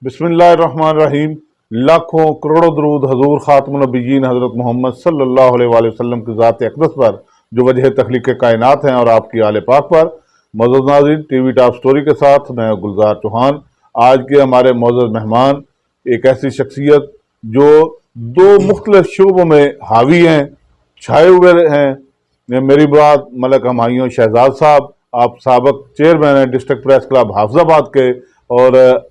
बिस्मिल्लाहिर्रहमानिर्रहीम। लाखों करोड़ों दरूद हजूर खातमुन नबिय्यीन हज़रत मोहम्मद सल्लल्लाहु अलैहि वसल्लम की ज़ात अक़दस पर जो वजह तख्लीक़ कायनात हैं और आपकी आले पाक पर। मौजूद नाज़रीन, टीवी टॉप स्टोरी के साथ मैं गुलजार चौहान। आज के हमारे मौजूद मेहमान एक ऐसी शख्सियत जो दो मुख्तलिफ शोबों में हावी हैं, छाए हुए हैं। मेरी बात मलक हमायूं शहजाद साहब, आप साबक चेयरमैन हैं डिस्ट्रिक्ट प्रेस क्लब हाफिजाबाद के, और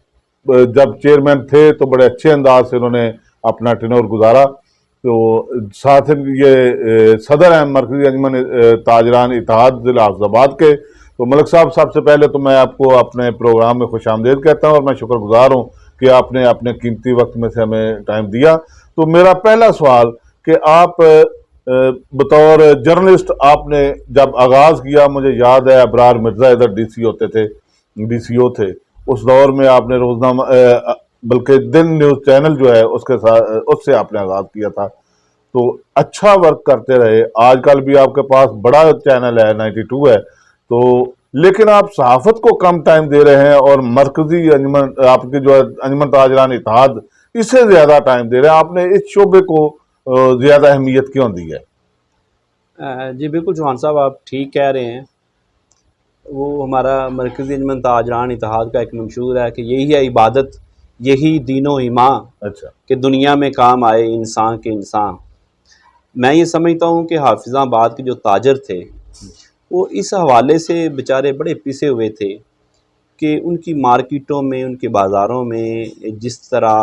जब चेयरमैन थे तो बड़े अच्छे अंदाज से उन्होंने अपना टेन्योर गुजारा। तो साथ ही ये सदर हैं मरकजी अंजुमन ताजरान इत्तेहाद जिला हाफिजाबाद के। तो मलक साहब, सबसे पहले तो मैं आपको अपने प्रोग्राम में खुशामदीद कहता हूँ और मैं शुक्रगुजार हूँ कि आपने अपने कीमती वक्त में से हमें टाइम दिया। तो मेरा पहला सवाल कि आप बतौर जर्नलिस्ट आपने जब आगाज़ किया, मुझे याद है अबरार मिर्ज़ा इधर डीसी होते थे, डीसीओ थे उस दौर में, आपने रोजनामा बल्कि दिन न्यूज़ चैनल जो है उसके साथ उससे आपने आगाज़ किया था। तो अच्छा वर्क करते रहे। आजकल भी आपके पास बड़ा चैनल है, 92 है। तो लेकिन आप सहाफ़त को कम टाइम दे रहे हैं और मरकजी अंजुमन, आपकी जो अंजुमन ताजरान इत्तेहाद, इससे ज़्यादा टाइम दे रहे हैं। आपने इस शोबे को ज़्यादा अहमियत क्यों दी है? जी बिल्कुल चौहान साहब, आप ठीक कह रहे हैं। वो हमारा मरकज़ी अंजुमन ताजरान इत्तेहाद का एक मंशूर है कि यही है इबादत, यही दीनो ईमां, अच्छा। कि दुनिया में काम आए इंसान के इंसान। मैं ये समझता हूँ कि हाफिज़ाबाद के जो ताजर थे वो इस हवाले से बेचारे बड़े पिसे हुए थे कि उनकी मार्केटों में, उनके बाज़ारों में जिस तरह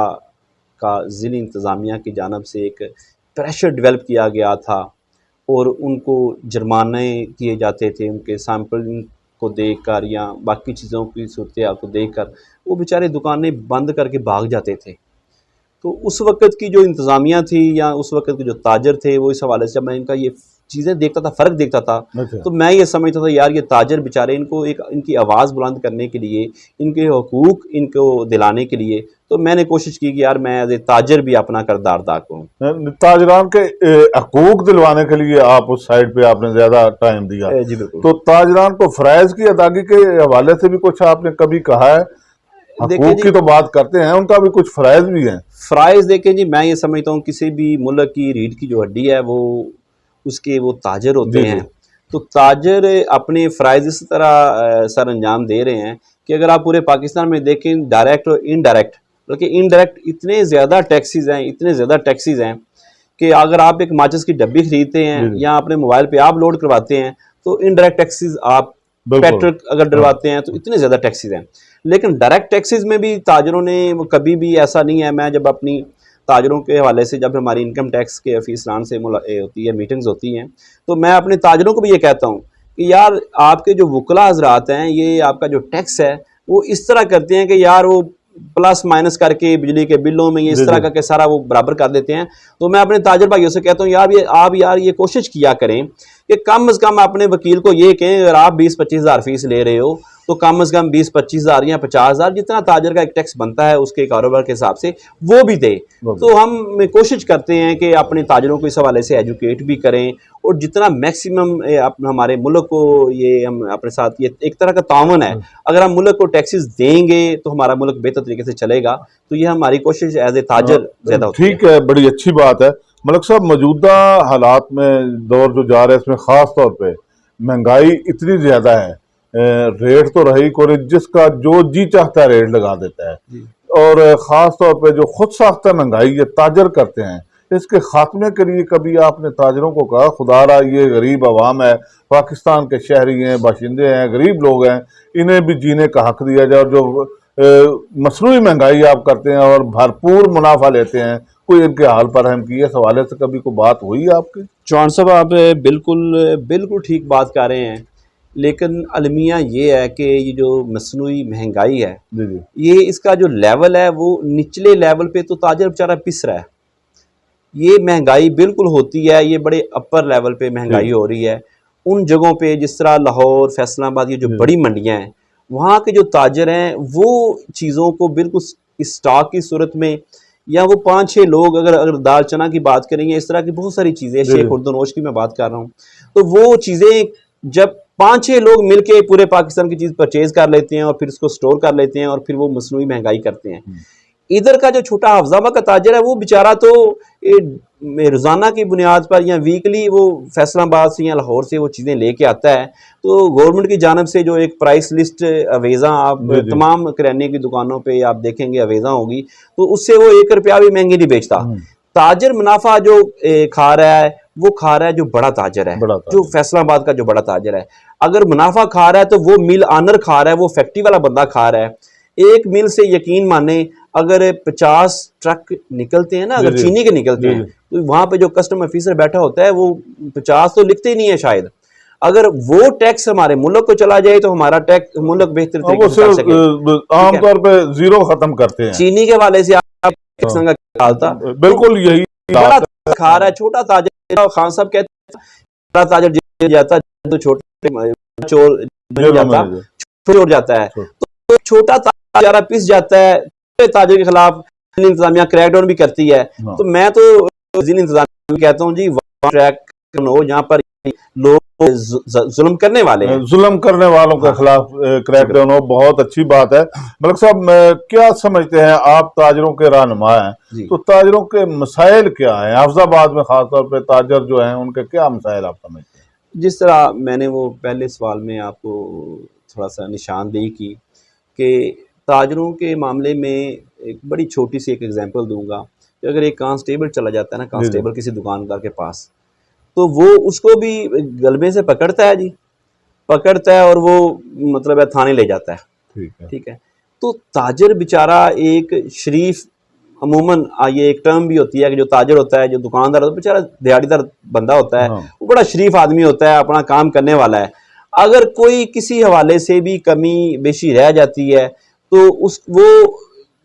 का ज़िली इंतज़ामिया की जानिब से एक प्रेशर डेवलप किया गया था और उनको जुर्माने किए जाते थे उनके सैंपलिंग को देखकर या बाकी चीज़ों की सूरत को देखकर, वो बेचारे दुकानें बंद करके भाग जाते थे। तो उस वक़्त की जो इंतज़ामिया थी या उस वक़्त के जो ताजर थे, वो इस हवाले से जब मैं इनका ये चीज़ें देखता था, फ़र्क देखता था, अच्छा। तो मैं ये समझता था यार ये ताजर बेचारे, इनको एक इनकी आवाज़ बुलंद करने के लिए, इनके हकूक़ इनको दिलाने के लिए, तो मैंने कोशिश की कि यार मैं एज़ ए ताजर भी अपना किरदार अदा करूँ। ताजरान के हकूक दिलवाने के लिए आप उस साइड पे आपने ज्यादा टाइम दिया। जी बिल्कुल। तो ताजरान को फ़राइज़ की अदायगी के हवाले से भी कुछ आपने कभी कहा है? देखिए हकूक जी, की तो बात करते हैं, उनका भी कुछ फ़राइज़ भी हैं। फ़राइज़ देखें जी, मैं ये समझता हूँ किसी भी मुल्क की रीढ़ की जो हड्डी है वो उसके वो ताजर होते जी जी। हैं। तो ताजर अपने फ़राइज़ इस तरह सर अंजाम दे रहे हैं कि अगर आप पूरे पाकिस्तान में देखें, डायरेक्ट और इनडायरेक्ट, बल्कि इनडायरेक्ट इतने ज़्यादा टैक्सीज़ हैं, इतने ज़्यादा टैक्सीज़ हैं कि अगर आप एक माचिस की डब्बी खरीदते हैं जी जी। या अपने मोबाइल पे आप लोड करवाते हैं तो इनडायरेक्ट टैक्सीज़, आप बिल्कुल। पेट्रोल अगर हाँ। डलवाते हैं तो इतने ज़्यादा टैक्सीज़ हैं। लेकिन डायरेक्ट टैक्सीज़ में भी ताजरों ने वो कभी भी ऐसा नहीं है, मैं जब अपनी ताजरों के हवाले से, जब हमारी इनकम टैक्स के अफीसरान से होती है, मीटिंग्स होती हैं, तो मैं अपने ताजरों को भी ये कहता हूँ कि यार आपके जो वकला हजरात हैं, ये आपका जो टैक्स है वो इस तरह करते हैं कि यार वो प्लस माइनस करके बिजली के बिलों में ये इस जी तरह जी। करके सारा वो बराबर कर देते हैं। तो मैं अपने ताजर भाइयों से कहता हूँ यार ये आप यार ये कोशिश किया करें कि कम से कम अपने वकील को ये कहें, अगर आप 20-25 हज़ार फीस ले रहे हो तो कम से कम 20-25 हज़ार या 50 हज़ार जितना ताजर का एक टैक्स बनता है उसके कारोबार के हिसाब से वो भी दे। तो हम कोशिश करते हैं कि अपने ताजरों को इस हवाले से एजुकेट भी करें और जितना मैक्सिमम हमारे मुल्क को ये हम अपने साथ, ये एक तरह का तावन है, अगर हम मुल्क को टैक्सेस देंगे तो हमारा मुल्क बेहतर तरीके से चलेगा। तो ये हमारी कोशिश एज ए ताजर ज़्यादा होती है। ठीक है, बड़ी अच्छी बात है। मलक साहब, मौजूदा हालात में दौर जो जा रहा है इसमें ख़ास तौर पे महंगाई इतनी ज़्यादा है, रेट तो रही कोई, जिसका जो जी चाहता है रेट लगा देता है। जी और ख़ास तौर पे जो खुद साख्ता महंगाई ये ताजर करते हैं, इसके खात्मे के लिए कभी आपने ताजरों को कहा खुदारा ये गरीब आवाम है, पाकिस्तान के शहरी हैं, बाशिंदे हैं, गरीब लोग हैं, इन्हें भी जीने का हक दिया जाए, और जो मसनूई महंगाई आप करते हैं और भरपूर मुनाफा लेते हैं, कोई इनके हाल पर रहम की? इस हवाले से कभी कोई बात हुई है आपकी? चौहान साहब, आप बिल्कुल बिल्कुल ठीक बात कर रहे हैं, लेकिन अलमिया ये है कि ये जो मसनूई महंगाई है, जी जी। ये इसका जो लेवल है वो निचले लेवल पे तो ताजर बेचारा पिस रहा है। ये महंगाई बिल्कुल होती है, ये बड़े अपर लेवल पे महंगाई ठीक। हो रही है। उन जगहों पे जिस तरह लाहौर, फैसलाबाद, ये जो जी बड़ी मंडियाँ हैं, वहाँ के जो ताजर हैं वो चीज़ों को बिल्कुल इस स्टॉक की सूरत में, या वो 5-6 लोग, अगर अगर दाल चना की बात करेंगे, इस तरह की बहुत सारी चीज़ें, जी। शेख जी उर्दनोश की मैं बात कर रहा हूँ, तो वो चीज़ें जब 5-6 लोग मिलके पूरे पाकिस्तान की चीज़ परचेज कर लेते हैं और फिर उसको स्टोर कर लेते हैं और फिर वो मसनूई महंगाई करते हैं। इधर का जो छोटा हफ्जामा का ताजर है वो बेचारा तो रोज़ाना की बुनियाद पर या वीकली वो फैसलाबाद से या लाहौर से वो चीज़ें लेके आता है। तो गवर्नमेंट की जानब से जो एक प्राइस लिस्ट अवेज़ा आप तमाम किराने की दुकानों पे आप देखेंगे अवेज़ा होगी, तो उससे वो 1 रुपया भी महंगी नहीं बेचता। ताजर मुनाफा जो खा रहा है वो खा रहा है जो बड़ा ताजर है, जो फैसलाबाद का जो बड़ा ताजर है। अगर मुनाफा खा रहा है तो वो मिल आनर खा रहा है, वो फैक्ट्री वाला बंदा खा रहा है। एक मिल से यकीन माने अगर 50 ट्रक निकलते हैं ना, अगर चीनी के निकलते हैं, तो वहां पे जो कस्टम ऑफिसर बैठा होता है वो 50 तो लिखते ही नहीं है शायद। अगर वो टैक्स हमारे मुल्क को चला जाए तो हमारा टैक्स मुल्क बेहतर तरीके से कर सके। आमतौर पे जीरो खत्म करते हैं। चीनी के वाले से आप डालता बिल्कुल यही बड़ा खा रहा है, छोटा ताजर। खान साहब कहते हैं बड़ा ताजर जेल जाता है तो छोटे चोर जाता है। तो छोटा ताजर पिस जाता है, ताजर के खिलाफ इंतजामिया क्रैकडाउन भी करती है। तो मैं तो इंतजामिया कहता हूँ जी ट्रैक हो जहाँ पर लोग जुल्म करने वाले हैं, जुल्म करने वालों के खिलाफ क्रैकडाउन हो, बहुत अच्छी बात है। मलिक साहब क्या समझते हैं आप, ताजरों के रहनुमा हैं, तो ताजरों के मसाइल क्या हैं हाफिजाबाद में, खासतौर पे ताजर जो हैं उनके क्या मसाइल आप समझते हैं? जिस तरह मैंने वो पहले सवाल में आपको थोड़ा सा निशानदेही की कि ताजरों के मामले में एक बड़ी छोटी सी एक एग्जांपल दूंगा कि अगर एक कांस्टेबल चला जाता है ना, कांस्टेबल किसी दुकानदार के पास, तो वो उसको भी गलबे से पकड़ता है जी, पकड़ता है और वो मतलब है थाने ले जाता है। ठीक है। तो ताजर बेचारा एक शरीफ, अमूमन ये एक टर्म भी होती है कि जो ताजर होता है, जो दुकानदार होता है, बेचारा दिहाड़ीदार बंदा होता है, वो बड़ा शरीफ आदमी होता है, अपना काम करने वाला है। अगर कोई किसी हवाले से भी कमी बेशी रह जाती है तो वो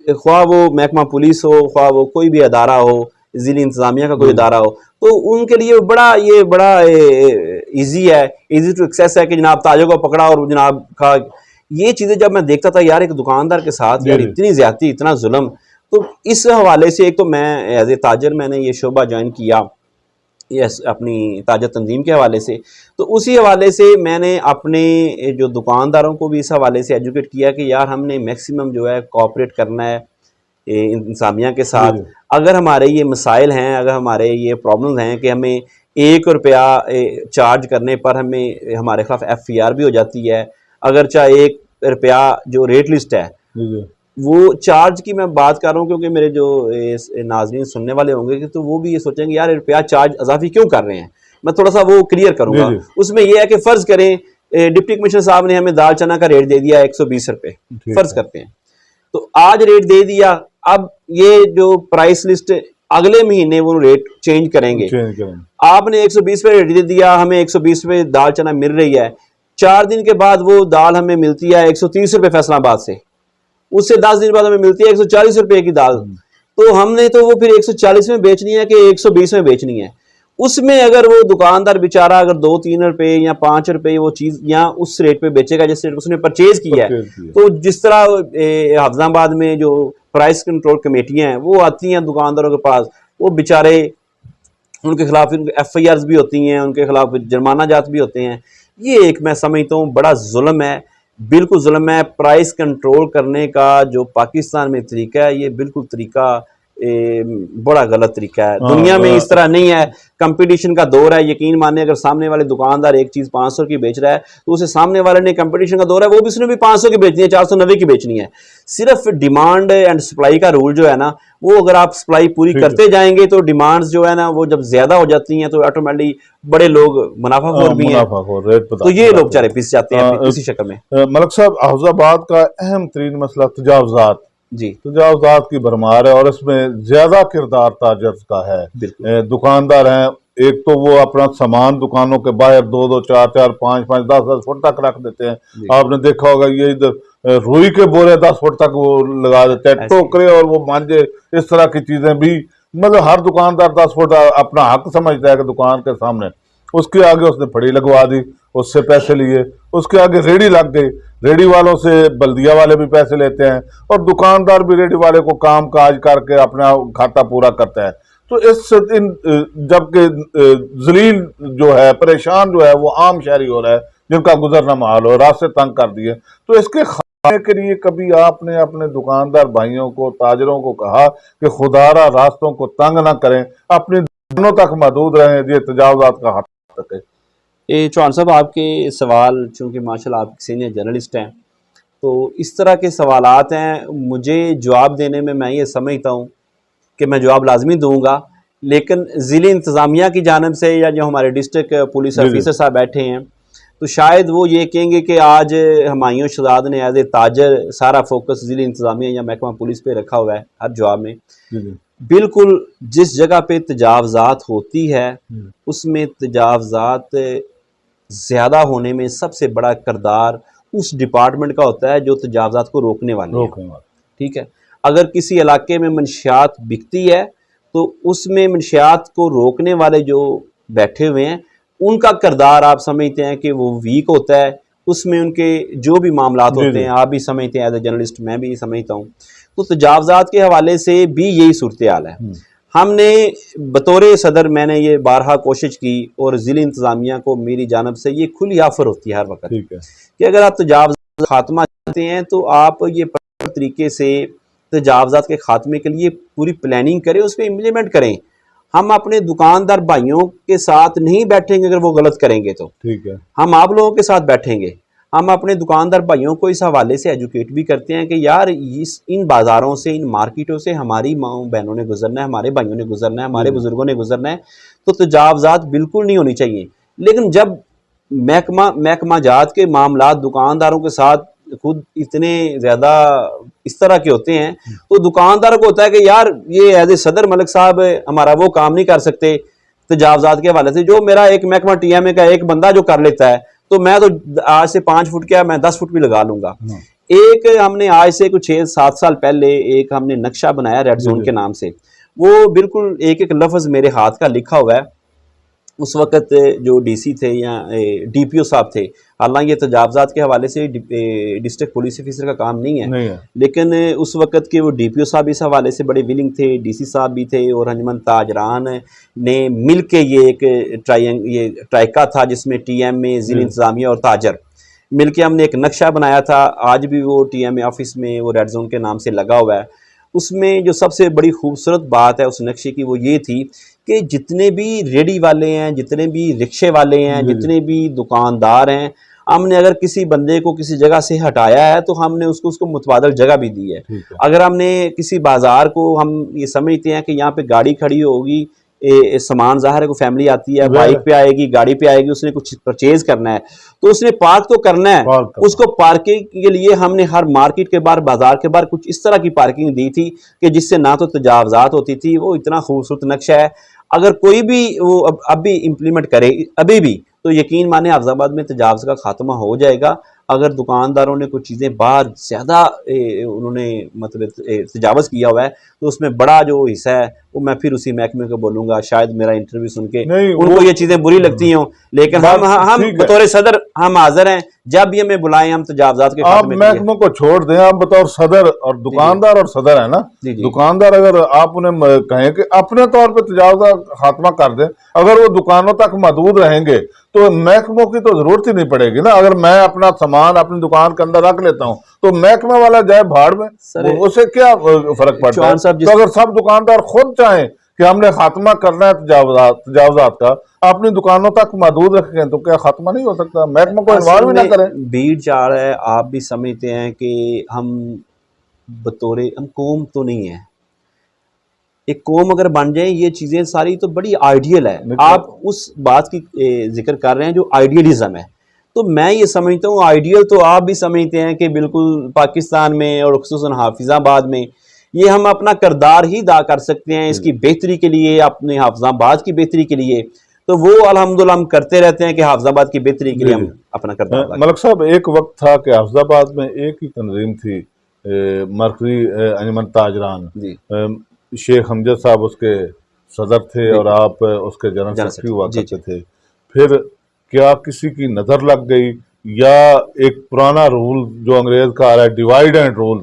ख्वाह वो महकमा पुलिस हो, ख्वाह वो कोई भी अदारा हो, ज़िली इंतज़ामिया का कोई अदारा हो, तो उनके लिए बड़ा इजी है, इजी टू एक्सेस है कि जनाब ताजर को पकड़ा और जनाब का। ये चीज़ें जब मैं देखता था यार एक दुकानदार के साथ यार इतनी ज़्यादती, इतना जुल्म, तो इस हवाले से एक तो मैं एज ए ताजर मैंने ये शोबा ज्वाइन किया यस अपनी ताजर तंजीम के हवाले से, तो उसी हवाले से मैंने अपने जो दुकानदारों को भी इस हवाले से एजुकेट किया कि यार हमने मैक्सिमम जो है कोऑपरेट करना है इंतज़ामिया के साथ। अगर हमारे ये मसाइल हैं, अगर हमारे ये प्रॉब्लम्स हैं कि हमें 1 रुपया चार्ज करने पर हमें हमारे खिलाफ FIR भी हो जाती है, अगर चाहे 1 रुपया जो रेट लिस्ट है वो चार्ज की मैं बात कर रहा हूँ क्योंकि मेरे जो नाज़रीन सुनने वाले होंगे कि तो वो भी ये सोचेंगे यार रुपया चार्ज अजाफी क्यों कर रहे हैं, मैं थोड़ा सा वो क्लियर करूँगा। उसमें यह है कि फ़र्ज़ करें डिप्टी कमिश्नर साहब ने हमें दाल चना का रेट दे दिया 120 रुपये, फ़र्ज़ करते हैं, तो आज रेट दे दिया, अब ये जो प्राइस लिस्ट अगले महीने वो रेट चेंज करेंगे। आपने 120 पे रेट दे दिया, हमें 120 पे दाल चना मिल रही है, 4 दिन के बाद वो दाल हमें मिलती है 130 रुपये फैसलाबाद से, उससे 10 दिन बाद हमें मिलती है 140 रुपये की दाल। तो हमने तो वो फिर 140 में बेचनी है कि 120 में बेचनी है। उसमें अगर वो दुकानदार बेचारा अगर 2-3 रुपये या 5 रुपये वो चीज़ या उस रेट पे बेचेगा जिस रेट उसने परचेज किया है, तो जिस तरह हाफिजाबाद में जो प्राइस कंट्रोल कमेटियाँ हैं वो आती हैं दुकानदारों के पास, वो बेचारे उनके खिलाफ FIRs भी होती हैं, उनके खिलाफ जुर्माना जात भी होते हैं। ये एक मैं समझता हूँ बड़ा जुल्म है, बिल्कुल जुल्म है। प्राइस कंट्रोल करने का जो पाकिस्तान में तरीका है ये बिल्कुल तरीका बड़ा गलत तरीका है। दुनिया में इस तरह नहीं है, कंपटीशन का दौर है। यकीन माने अगर सामने वाले दुकानदार एक चीज़ 500 की बेच रहा है तो उसे सामने वाले ने कंपटीशन का दौर है वो भी उसने भी 500 की बेचनी है, 490 की बेचनी है। सिर्फ डिमांड एंड सप्लाई का रूल जो है ना, वो अगर आप सप्लाई पूरी करते जाएंगे तो डिमांड्स जो है ना वो जब ज्यादा हो जाती हैं तो ऑटोमेटिकली बड़े लोग मुनाफाखोर भी हैं, तो ये लोग बेचारे पिस जाते हैं किसी शक्ल में। मलिक साहब, हाफिजाबाद का अहम तरीन मसला तजावजात जी, तजावजात की भरमार है और इसमें ज्यादा किरदार ताजर्स का है। दुकानदार हैं, एक तो वो अपना सामान दुकानों के बाहर 2-2, 4-4, 5-5, 10-10 फुट तक रख देते हैं। आपने देखा होगा ये इधर रुई के बोरे 10 फुट तक वो लगा देते हैं, टोकरे और वो मांझे, इस तरह की चीजें भी। मतलब हर दुकानदार 10 फुट अपना हक समझता है कि दुकान के सामने, उसके आगे उसने फड़ी लगवा दी, उससे पैसे लिए, उसके आगे रेडी लग गई, रेडी वालों से बल्दिया वाले भी पैसे लेते हैं और दुकानदार भी रेडी वाले को काम काज करके अपना खाता पूरा करता है। तो इस इन जबकि जलील जो है, परेशान जो है, वो आम शहरी हो रहा है जिनका गुजरना महाल हो, रास्ते तंग कर दिए, तो इसके खाने के लिए कभी आपने अपने दुकानदार भाइयों को, ताजरों को कहा कि खुदारा रास्तों को तंग ना करें, अपनी दुकानों तक महदूद रहें, ये तजावजात का हद तक है? ये चौहान साहब, आपके सवाल चूँकि माशाल्लाह आप सीनियर जर्नलिस्ट हैं, तो इस तरह के सवालात हैं, मुझे जवाब देने में मैं ये समझता हूँ कि मैं जवाब लाजमी दूंगा, लेकिन ज़िली इंतज़ामिया की जानिब से या जो हमारे डिस्ट्रिक्ट पुलिस ऑफिसर साहब बैठे हैं, तो शायद वो ये कहेंगे कि आज हुमायूं शहजाद ने एज ए ताजर सारा फोकस ज़िली इंतज़ामिया या महकमा पुलिस पे रखा हुआ है हर जवाब में। बिल्कुल, जिस जगह पे तजावज़ात होती है उसमें तजावज़ात ज़्यादा होने में सबसे बड़ा किरदार उस डिपार्टमेंट का होता है जो तजावज़ात को रोकने वाले हैं। ठीक है, अगर किसी इलाके में मंशियात बिकती है तो उसमें मंशियात को रोकने वाले जो बैठे हुए हैं उनका किरदार आप समझते हैं कि वो वीक होता है, उसमें उनके जो भी मामलात होते हैं आप भी समझते हैं, एज ए जर्नलिस्ट मैं भी समझता हूँ। तो तजावज़ात के हवाले से भी यही सूरत हाल है। हमने बतौर सदर मैंने ये बारहा कोशिश की और ज़िली इंतज़ामिया को मेरी जानब से ये खुली ऑफर होती है हर वक्त कि अगर आप तजावज़ात खात्मा चाहते हैं तो आप ये तरीके से तजावज़ात के खात्मे के लिए पूरी प्लानिंग करें, उस पर इम्प्लीमेंट करें। हम अपने दुकानदार भाइयों के साथ नहीं बैठेंगे अगर वो गलत करेंगे तो, ठीक है, हम आप लोगों के साथ बैठेंगे। हम अपने दुकानदार भाइयों को इस हवाले से एजुकेट भी करते हैं कि यार इन बाज़ारों से, इन मार्केटों से हमारी माँ बहनों ने गुजरना है, हमारे भाइयों ने गुजरना है, हमारे बुजुर्गों ने गुजरना है, तो तजावज़ात बिल्कुल नहीं होनी चाहिए। लेकिन जब महकमा जात के मामला दुकानदारों के साथ खुद इतने ज़्यादा इस तरह के होते हैं तो दुकानदार को होता है कि यार ये एज ए सदर मलिक साहब हमारा वो काम नहीं कर सकते तजावज़ात के हवाले से, जो मेरा एक महकमा TMA का एक बंदा जो कर लेता है तो मैं तो आज से 5 फुट क्या मैं 10 फुट भी लगा लूंगा। एक हमने आज से कुछ 6-7 साल पहले एक हमने नक्शा बनाया रेड जोन के नाम से, वो बिल्कुल एक एक लफ्ज़ मेरे हाथ का लिखा हुआ है। उस वक़्त जो DC थे या DPO साहब थे, हालांकि ये तजावज़ात के हवाले से डिस्ट्रिक्ट पुलिस ऑफिसर का काम नहीं है, लेकिन उस वक़्त के वो DPO साहब इस हवाले से बड़े विलिंग थे, DC साहब भी थे और अंजमन ताजरान ने मिल के ये एक ट्राइका था जिसमें TMA, ज़िली इंतज़ामिया और ताजर मिल के हमने एक नक्शा बनाया था। आज भी वो TMA ऑफिस में वो रेड जोन के नाम से लगा हुआ है। उसमें जो सबसे बड़ी खूबसूरत बात है उस नक्शे की वो ये थी कि जितने भी रेडी वाले हैं, जितने भी रिक्शे वाले हैं, जितने भी दुकानदार हैं, हमने अगर किसी बंदे को किसी जगह से हटाया है तो हमने उसको मुतबादल जगह भी दी है। अगर हमने किसी बाजार को, हम ये समझते हैं कि यहाँ पे गाड़ी खड़ी होगी, सामान ज़ाहिर है को फैमिली आती है, बाइक पे आएगी, गाड़ी पे आएगी, उसने कुछ परचेज करना है तो उसने पार्क तो करना है, उसको पार्किंग के लिए हमने हर मार्केट के बाहर, बाजार के बाहर कुछ इस तरह की पार्किंग दी थी कि जिससे ना तो तजावज़ात होती थी। वो इतना खूबसूरत नक्शा है, अगर कोई भी वो अब भी इम्प्लीमेंट करे अभी भी तो यकीन माने हाफिजाबाद में तजावज़ का खात्मा हो जाएगा। अगर दुकानदारों ने कुछ चीज़ें बाहर ज़्यादा उन्होंने मतलब तजावज़ किया हुआ है तो उसमें बड़ा जो हिस्सा है वो मैं फिर उसी महकमे को बोलूँगा, शायद मेरा इंटरव्यू सुन के उनको ये चीज़ें बुरी लगती हों, लेकिन हम बतौर सदर हम हाजिर हैं, जब भी हमें बुलाएं हम तजावज़ात के आप महकमे को छोड़ दें, आप बतौर सदर और दुकानदार और सदर है ना, दुकानदार अगर आप उन्हें कहें कि अपने तौर पर तजावज़ात खात्मा कर दें, अगर वो दुकानों तक महदूद रहेंगे तो महकमों की तो जरूरत ही नहीं पड़ेगी ना। अगर मैं अपना सामान अपनी दुकान के अंदर रख लेता हूँ तो महकमे वाला जाए भाड़ में, उससे क्या फर्क पड़ता है? तो अगर सब दुकानदार खुद चाहें कि हमने खात्मा करना है तजावज़ात का, अपनी दुकानों तक महदूद रखें, तो क्या खात्मा नहीं हो सकता? महकमे को इन्वॉल्व भी ना करें। भीड़ चाल है, आप भी समझते हैं कि हम बतौर हम कौम तो नहीं है, एक कौम अगर बन जाए ये चीज़ें सारी तो बड़ी आइडियल है। आप उस बात की जिक्र कर रहे हैं जो आइडियलिज्म है, तो मैं ये समझता हूँ आइडियल तो आप भी समझते हैं कि बिल्कुल पाकिस्तान में और खुसूसन हाफिजाबाद में ये हम अपना किरदार ही अदा कर सकते हैं इसकी बेहतरी के लिए, अपने हाफिजाबाद की बेहतरी के लिए, तो वो अल्हम्दुलिल्लाह हम करते रहते हैं कि हाफिजाबाद की बेहतरी के लिए हम अपना किरदार। मलिक साहब, एक वक्त था कि हाफिजाबाद में एक ही तंजीम थी, मरकजी अंजमन ताजरान, शेख हमजद साहब उसके सदर थे और आप उसके जनरल सेक्रेटरी हुआ करते थे। फिर क्या किसी की नज़र लग गई या एक पुराना रूल जो अंग्रेज का आ रहा है डिवाइड एंड रूल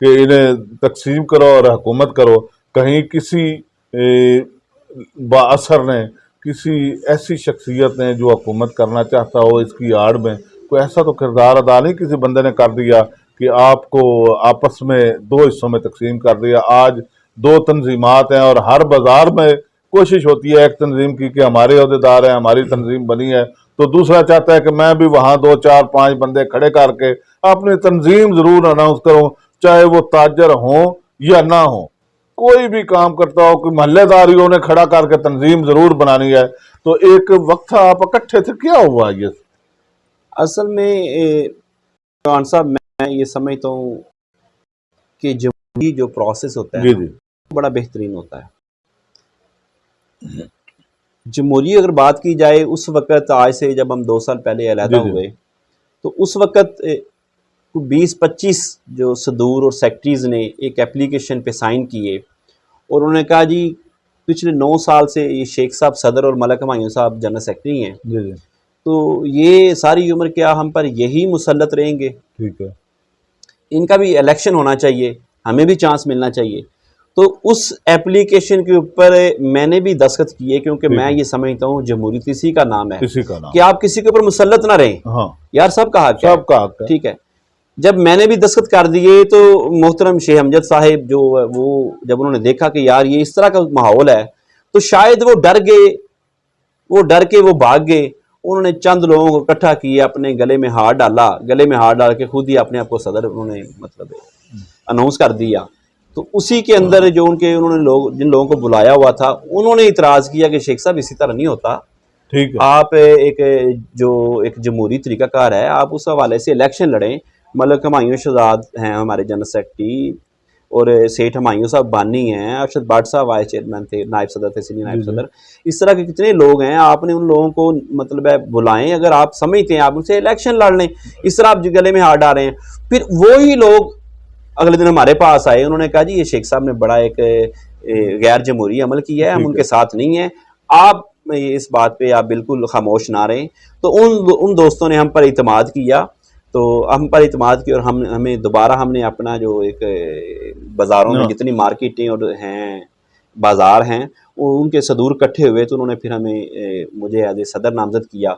कि इन्हें तकसीम करो और हुकूमत करो, कहीं किसी बाअसर ने, किसी ऐसी शख्सियत ने जो हुकूमत करना चाहता हो इसकी आड़ में कोई ऐसा तो किरदार अदा नहीं किसी बंदे ने कर दिया कि आपको आपस में दो हिस्सों में तकसीम कर दिया। आज दो तंजीमात हैं और हर बाजार में कोशिश होती है एक तंजीम की कि हमारे अहदेदार हैं, हमारी तंजीम बनी है, तो दूसरा चाहता है कि मैं भी वहां दो चार पांच बंदे खड़े करके अपनी तंजीम जरूर अनाउंस करूं, चाहे वो ताजर हो या ना हो। कोई भी काम करता हो, कोई मोहल्लेदारियों ने खड़ा करके तंजीम जरूर बनानी है। तो एक वक्त था आप इकट्ठे थे, क्या हुआ ये? असल में जवान साहब, मैं ये समझता हूँ कि जमहूरी जो प्रोसेस होता है जी ना, जी वो बड़ा बेहतरीन होता है। जमहूरी अगर बात की जाए उस वक़्त, आज से जब हम 2 साल पहले अलहदा जी जी हुए, तो उस वक़्त 20-25 जो सदूर और सेक्रेटरीज़ ने एक एप्लीकेशन पे साइन किए और उन्होंने कहा जी पिछले 9 साल से ये शेख साहब सदर और मलक हुमायूं साहब जनरल सेक्रेटरी हैं, जी जी तो ये सारी उम्र क्या हम पर यही मुसल्लत रहेंगे? ठीक है। इनका भी इलेक्शन होना चाहिए, हमें भी चांस मिलना चाहिए। तो उस एप्लीकेशन के ऊपर मैंने भी दस्तखत किए, क्योंकि ठीक मैं है, ये समझता हूँ जमहूरियत इसी का नाम है किसी का नाम। कि आप किसी के ऊपर मुसल्लत ना रहें। हाँ, यार सबका हक है, सबका हक है। ठीक है। जब मैंने भी दस्तखत कर दिए तो मोहतरम शेख हमजद साहिब जो वो जब उन्होंने देखा कि यार ये इस तरह का माहौल है, तो शायद वो डर गए, वो डर के वो भाग गए। उन्होंने चंद लोगों को इकट्ठा किया, अपने गले में हाथ डाला, गले में हाथ डाल के खुद ही अपने आप को सदर उन्होंने मतलब अनाउंस कर दिया। तो उसी के अंदर जो उन्होंने लोग, जिन लोगों को बुलाया हुआ था, उन्होंने इतराज़ किया कि शेख साहब इसी तरह नहीं होता, ठीक है। आप एक जमहूरी तरीक़ाकार है, आप उस हवाले से इलेक्शन लड़ें। मलक हुमायूं शहजाद हैं हमारे जनरल सेक्रेटरी, और सेठ हुमायूं साहब बानी हैं, अरशद भट्ट साहब वाइस चेयरमैन थे, नायब सदर थे, सीनियर नायब जी जी सदर। इस तरह के कितने लोग हैं, आपने उन लोगों को मतलब है बुलाएं, अगर आप समझते हैं आप उनसे इलेक्शन लड़ लें। इस तरह आप जो गले में हाथ डाल रहे हैं। फिर वही लोग अगले दिन हमारे पास आए, उन्होंने कहा जी ये शेख साहब ने बड़ा एक गैर जमहूरी अमल किया है, हम ठीक उनके है। साथ नहीं हैं, आप इस बात पे आप बिल्कुल खामोश ना रहें। तो उन दोस्तों ने हम पर इतमाद किया, तो हम पर इतमाद की और हमें दोबारा हमने अपना जो एक बाज़ारों में हाँ, जितनी मार्केटें और हैं, बाज़ार हैं, उनके सदूर इकट्ठे हुए, तो उन्होंने फिर हमें मुझे एज ए सदर नामज़द किया।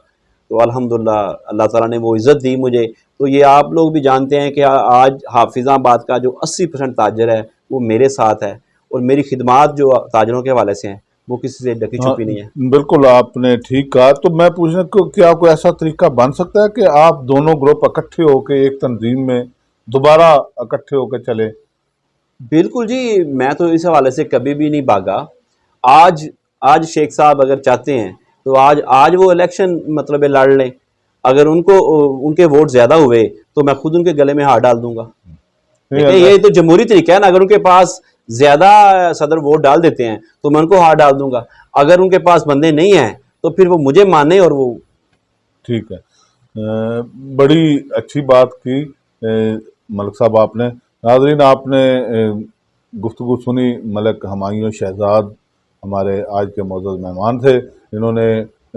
तो अल्हम्दुलिल्लाह अल्लाह ताला ने वो इज़्ज़त दी मुझे। तो ये आप लोग भी जानते हैं कि आज हाफिज़ाबाद का जो 80% ताजर है वो मेरे साथ है, और मेरी खिदमात जो ताजरों के हवाले से हैं वो किसी से ढकी हाँ, छुपी नहीं है। बिल्कुल आपने ठीक कहा। तो मैं पूछना को क्या कोई ऐसा तरीका बन सकता है कि आप दोनों ग्रुप इकट्ठे होकर एक तंजीम में दोबारा इकट्ठे होकर चले? बिल्कुल जी, मैं तो इस हवाले से कभी भी नहीं भागा। आज आज शेख साहब अगर चाहते हैं तो आज आज वो इलेक्शन मतलब है लड़ लें। अगर उनको उनके वोट ज़्यादा हुए तो मैं खुद उनके गले में हाथ डाल दूंगा। नहीं, देखिए ये तो जमहूरी तरीका है ना, अगर उनके पास ज़्यादा सदर वोट डाल देते हैं तो मैं उनको हाथ डाल दूंगा। अगर उनके पास बंदे नहीं हैं तो फिर वो मुझे माने और वो ठीक है। बड़ी अच्छी बात की मलिक साहब आपने। नाज़रीन, आपने गुफ्तगू सुनी। मलिक हुमायूं शहजाद हमारे आज के मौजूद मेहमान थे। इन्होंने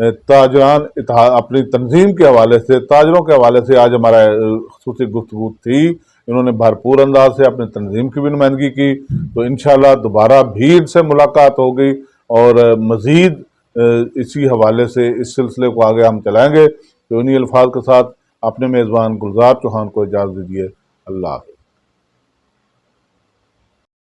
ताजरान अपनी तंजीम के हवाले से, ताजरों के हवाले से आज हमारा खुसूसी गुफ्तगू थी। इन्होंने भरपूर अंदाज से अपनी तंजीम की भी नुमाइंदगी की। तो इंशाअल्लाह दोबारा भी इनसे मुलाकात होगी और मज़ीद इसी हवाले से इस सिलसिले को आगे हम चलाएंगे। तो इन्हीं अल्फाज के साथ अपने मेज़बान गुलजार चौहान को इजाज़त दीजिए। अल्लाह हाफ़िज़।